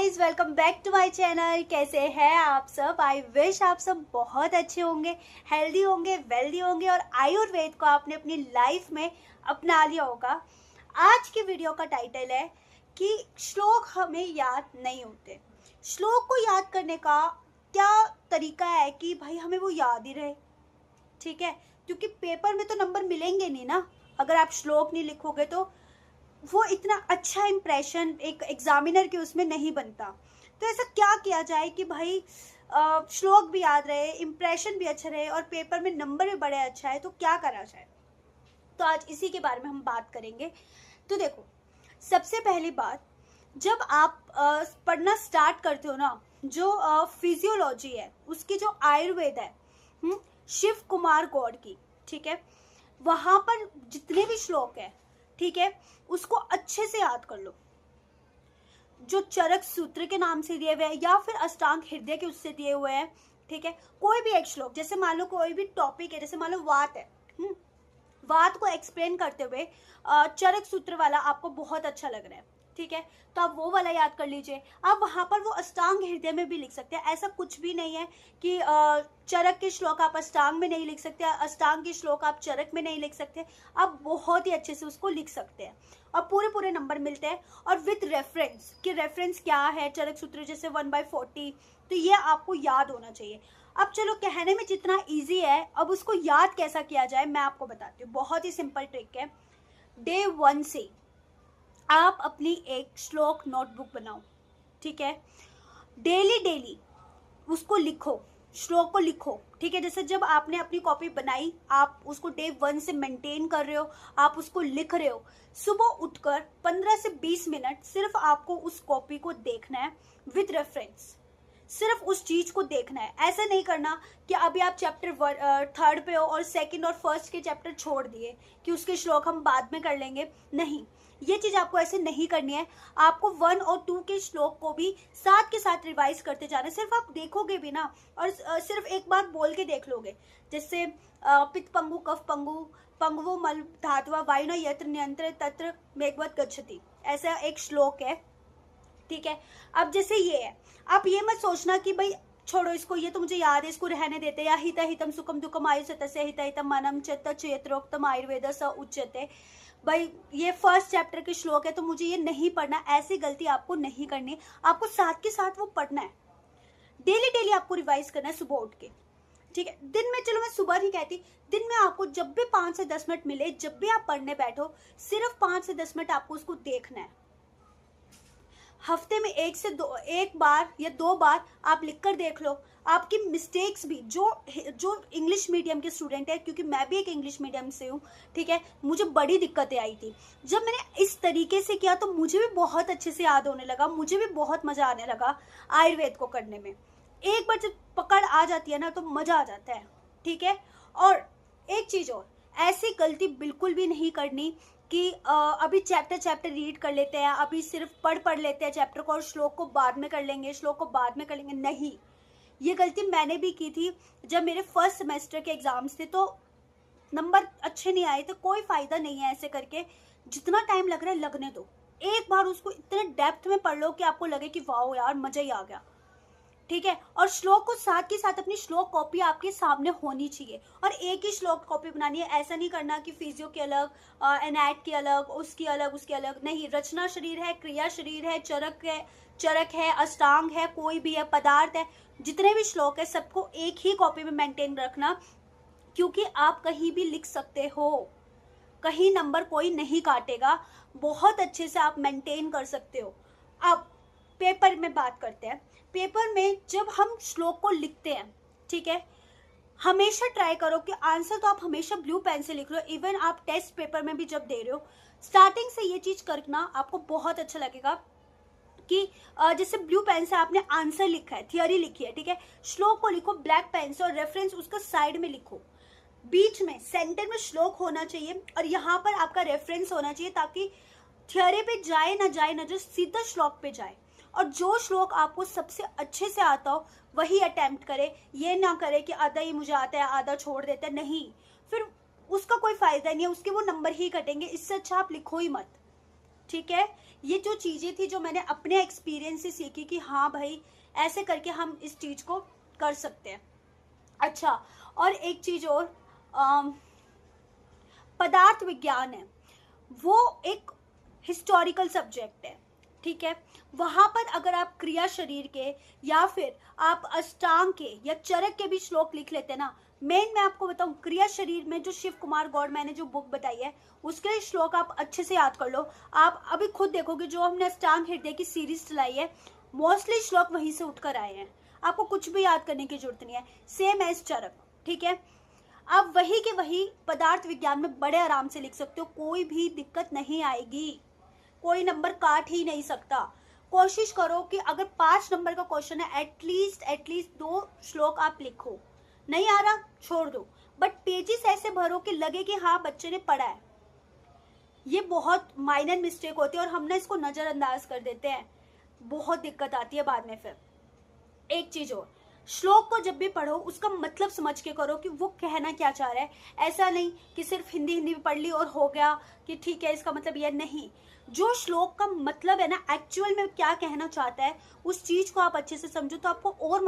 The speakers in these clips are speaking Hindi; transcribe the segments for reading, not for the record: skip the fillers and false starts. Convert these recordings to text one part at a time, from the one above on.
Guys, welcome back to my channel. कैसे हैं आप सब? आई विश आप सब बहुत अच्छे होंगे, हेल्दी होंगे, वेल्दी होंगे और आयुर्वेद को आपने अपनी लाइफ में अपना लिया होगा। आज की वीडियो का टाइटल है कि श्लोक हमें याद नहीं होते। श्लोक को याद करने का क्या तरीका है कि भाई हमें वो याद ही रहे, ठीक है? क्योंकि पेपर में तो नंबर मिलेंगे नहीं ना अगर आप श्लोक नहीं लिखोगे, तो वो इतना अच्छा इम्प्रेशन एक एग्जामिनर के उसमें नहीं बनता। तो ऐसा क्या किया जाए कि भाई श्लोक भी याद रहे, इम्प्रेशन भी अच्छा रहे और पेपर में नंबर भी बड़े अच्छा है, तो क्या करा जाए? तो आज इसी के बारे में हम बात करेंगे। तो देखो, सबसे पहली बात, जब आप पढ़ना स्टार्ट करते हो ना, जो फिजियोलॉजी है उसकी, जो आयुर्वेद है शिव कुमार गौड़ की, ठीक है, वहां पर जितने भी श्लोक है, ठीक है, उसको अच्छे से याद कर लो। जो चरक सूत्र के नाम से दिए हुए हैं या फिर अष्टांग हृदय के उससे दिए हुए हैं, ठीक है, कोई भी एक श्लोक, जैसे मान लो कोई भी टॉपिक है, जैसे मान लो वात है, वात को एक्सप्लेन करते हुए चरक सूत्र वाला आपको बहुत अच्छा लग रहा है, ठीक है, तो आप वो वाला याद कर लीजिए। आप वहां पर वो अष्टांग हृदय में भी लिख सकते हैं। ऐसा कुछ भी नहीं है कि चरक के श्लोक आप अष्टांग में नहीं लिख सकते, अष्टांग के श्लोक आप चरक में नहीं लिख सकते। आप बहुत ही अच्छे से उसको लिख सकते हैं और पूरे पूरे नंबर मिलते हैं। और विथ रेफरेंस, कि रेफरेंस क्या है, चरक सूत्र जैसे 1/40, तो ये आपको याद होना चाहिए। अब चलो, कहने में जितना इजी है, अब उसको याद कैसा किया जाए मैं आपको बताती हूँ। बहुत ही सिंपल ट्रिक है। डे 1 से आप अपनी एक श्लोक नोटबुक बनाओ, ठीक है, डेली डेली उसको लिखो, श्लोक को लिखो, ठीक है। जैसे जब आपने अपनी कॉपी बनाई, आप उसको डे 1 से मेंटेन कर रहे हो, आप उसको लिख रहे हो। सुबह उठकर 15 से 20 मिनट सिर्फ आपको उस कॉपी को देखना है विद रेफरेंस, सिर्फ उस चीज को देखना है। ऐसा नहीं करना कि अभी आप चैप्टर 3rd पे हो और 2nd और 1st के चैप्टर छोड़ दिए कि उसके श्लोक हम बाद में कर लेंगे। नहीं, ये चीज आपको ऐसे नहीं करनी है। आपको 1 और 2 के श्लोक को भी साथ के साथ रिवाइज करते जाना है। सिर्फ आप देखोगे भी ना, और सिर्फ एक बात बोल के देख लोगे, जैसे पित्त पंगु कफ पंगु पंगवो मल धातवा वायु न यत्र नियंत्र तत्र मेघवत गच्छति, ऐसा एक श्लोक है, ठीक है। अब जैसे ये है, आप ये मत सोचना कि भाई छोड़ो इसको, ये तो मुझे याद है, इसको रहने देते, या हित हितम सुखम दुखम आयु सतस्य हित हितम मनम चेत्रोक्तम आयुर्वेद स उच्यते। भाई ये 1st चैप्टर के श्लोक है तो मुझे ये नहीं पढ़ना, ऐसी गलती आपको नहीं करनी। आपको साथ के साथ वो पढ़ना है, डेली डेली आपको रिवाइज करना है सुबह उठ के, ठीक है। दिन में, चलो मैं सुबह नहीं कहती, दिन में आपको जब भी 5 से 10 मिनट मिले, जब भी आप पढ़ने बैठो, सिर्फ 5 से 10 मिनट आपको उसको देखना है। हफ्ते में एक बार या 2 बार आप लिखकर देख लो। आपकी मिस्टेक्स भी, जो इंग्लिश मीडियम के स्टूडेंट है, क्योंकि मैं भी एक इंग्लिश मीडियम से हूँ, ठीक है, मुझे बड़ी दिक्कतें आई थी। जब मैंने इस तरीके से किया तो मुझे भी बहुत अच्छे से याद होने लगा, मुझे भी बहुत मजा आने लगा आयुर्वेद को करने में। एक बार जब पकड़ आ जाती है ना तो मजा आ जाता है, ठीक है। और एक चीज और, ऐसी गलती बिल्कुल भी नहीं करनी कि अभी चैप्टर रीड कर लेते हैं, अभी सिर्फ पढ़ लेते हैं चैप्टर को और श्लोक को बाद में कर लेंगे, श्लोक को बाद में कर लेंगे। नहीं, ये गलती मैंने भी की थी। जब मेरे 1st सेमेस्टर के एग्जाम्स थे तो नंबर अच्छे नहीं आए, तो कोई फायदा नहीं है ऐसे करके। जितना टाइम लग रहा है लगने दो, एक बार उसको इतने डेप्थ में पढ़ लो कि आपको लगे कि वाह यार मजा ही आ गया, ठीक है। और श्लोक को साथ के साथ अपनी श्लोक कॉपी आपके सामने होनी चाहिए और एक ही श्लोक कॉपी बनानी है। ऐसा नहीं करना कि फिजियो की अलग, एनैट की अलग, उसकी अलग, उसकी अलग। नहीं, रचना शरीर है, क्रिया शरीर है, चरक है, अष्टांग है, कोई भी है, पदार्थ है, जितने भी श्लोक है सबको एक ही कॉपी में मेंटेन रखना, क्योंकि आप कहीं भी लिख सकते हो, कहीं नंबर कोई नहीं काटेगा, बहुत अच्छे से आप मेंटेन कर सकते हो। अब पेपर में बात करते हैं। पेपर में जब हम श्लोक को लिखते हैं, ठीक है, हमेशा ट्राई करो कि आंसर तो आप हमेशा ब्लू पेन से लिख लो। इवन आप टेस्ट पेपर में भी जब दे रहे हो, स्टार्टिंग से ये चीज करना आपको बहुत अच्छा लगेगा कि जैसे ब्लू पेन से आपने आंसर लिखा है, थियोरी लिखी है, ठीक है, श्लोक को लिखो ब्लैक पेन से और रेफरेंस उसका साइड में लिखो। बीच में सेंटर में श्लोक होना चाहिए और यहाँ पर आपका रेफरेंस होना चाहिए, ताकि थियोरी पे जाए ना जाए, सीधा श्लोक पे जाए। और जो श्लोक आपको सबसे अच्छे से आता हो वही अटेम्प्ट करे। ये ना करे कि आधा ही मुझे आता है, आधा छोड़ देते हैं, नहीं, फिर उसका कोई फायदा नहीं है, उसके वो नंबर ही कटेंगे। इससे अच्छा आप लिखो ही मत, ठीक है। ये जो चीज़ें थी जो मैंने अपने एक्सपीरियंस से सीखी कि हाँ भाई ऐसे करके हम इस चीज़ को कर सकते हैं। अच्छा, और एक चीज़ और, पदार्थ विज्ञान है, वो एक हिस्टोरिकल सब्जेक्ट है, ठीक है। वहाँ पर अगर आप क्रिया शरीर के या फिर आप अष्टांग के या चरक के भी श्लोक लिख लेते हैं ना, मैं आपको बताऊं, क्रिया शरीर में जो शिव कुमार गौड़ मैंने जो बुक बताई है उसके श्लोक आप अच्छे से याद कर लो। आप अभी खुद देखोगे जो हमने अष्टांग हृदय की सीरीज चलाई है, मोस्टली श्लोक वहीं से उठकर आए हैं। आपको कुछ भी याद करने की जरूरत नहीं है, सेम एज चरक, ठीक है। आप वही के वही पदार्थ विज्ञान में बड़े आराम से लिख सकते हो, कोई भी दिक्कत नहीं आएगी, कोई नंबर काट ही नहीं सकता। कोशिश करो कि अगर 5 नंबर का क्वेश्चन है, एटलीस्ट 2 श्लोक आप लिखो। नहीं आ रहा छोड़ दो, बट पेजेस ऐसे भरो कि लगे कि हाँ बच्चे ने पढ़ा है। ये बहुत माइनर मिस्टेक होती है और हम ना इसको नजरअंदाज कर देते हैं, बहुत दिक्कत आती है बाद में। फिर एक चीज और, श्लोक को जब भी पढ़ो उसका मतलब समझ के करो कि वो कहना क्या चाह रहा है। ऐसा नहीं कि सिर्फ हिंदी में पढ़ ली और हो गया कि ठीक है इसका मतलब ये नहीं। जो श्लोक का मतलब है ना, एक्चुअल में क्या कहना चाहता है, उस चीज को आप अच्छे से समझो तो आपको और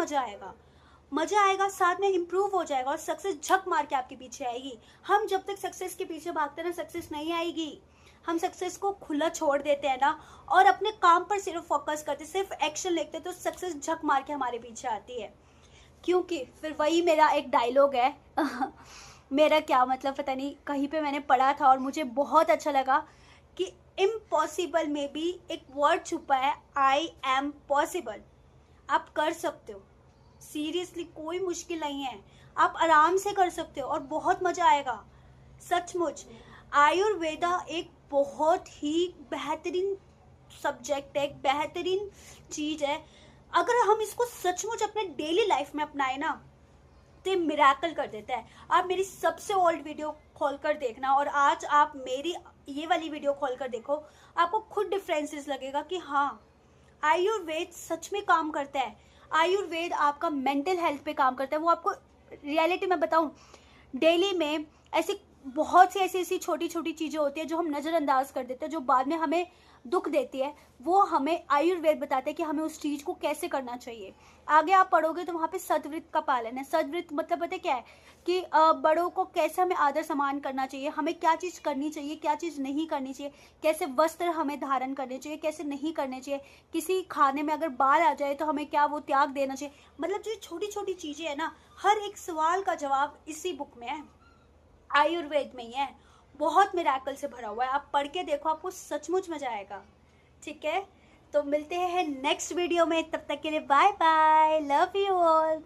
मजा आएगा, साथ में इम्प्रूव हो जाएगा और सक्सेस झक मार के आपके पीछे आएगी। हम जब तक सक्सेस के पीछे भागते हैं ना, सक्सेस नहीं आएगी। हम सक्सेस को खुला छोड़ देते हैं ना और अपने काम पर सिर्फ फोकस करते, सिर्फ एक्शन लेते, तो सक्सेस झक मार के हमारे पीछे आती है। क्योंकि फिर वही मेरा एक डायलॉग है मेरा क्या मतलब पता नहीं, कहीं पे मैंने पढ़ा था और मुझे बहुत अच्छा लगा कि इम्पॉसिबल में भी एक वर्ड छुपा है, आई एम पॉसिबल। आप कर सकते हो, सीरियसली कोई मुश्किल नहीं है, आप आराम से कर सकते हो और बहुत मजा आएगा। सचमुच आयुर्वेदा एक बहुत ही बेहतरीन सब्जेक्ट है, एक बेहतरीन चीज है। अगर हम इसको सचमुच अपने डेली लाइफ में अपनाए ना तो ये मिरेकल कर देता है। आप मेरी सबसे ओल्ड वीडियो खोलकर देखना और आज आप मेरी ये वाली वीडियो खोलकर देखो, आपको खुद डिफरेंसेस लगेगा कि हाँ आयुर्वेद सच में काम करता है। आयुर्वेद आपका मेंटल हेल्थ पे काम करता है। वो आपको रियलिटी में बताऊं, डेली में ऐसी बहुत सी ऐसी छोटी छोटी चीजें होती है जो हम नजरअंदाज कर देते हैं, जो बाद में हमें दुख देती है। वो हमें आयुर्वेद बताते हैं कि हमें उस चीज को कैसे करना चाहिए। आगे आप पढ़ोगे तो वहां पे सतव्रत का पालन है। सतव्रत मतलब पता क्या है कि बड़ों को कैसे हमें आदर सम्मान करना चाहिए, हमें क्या चीज करनी चाहिए, क्या चीज नहीं करनी चाहिए, कैसे वस्त्र हमें धारण करने चाहिए, कैसे नहीं करने चाहिए, किसी खाने में अगर बाल आ जाए तो हमें क्या वो त्याग देना चाहिए। मतलब जो छोटी छोटी चीजें है ना, हर एक सवाल का जवाब इसी बुक में है, आयुर्वेद में ही है। बहुत मिरेकल से भरा हुआ है, आप पढ़ के देखो, आपको सचमुच मजा आएगा। ठीक है, तो मिलते हैं नेक्स्ट वीडियो में, तब तक के लिए bye bye, love you all.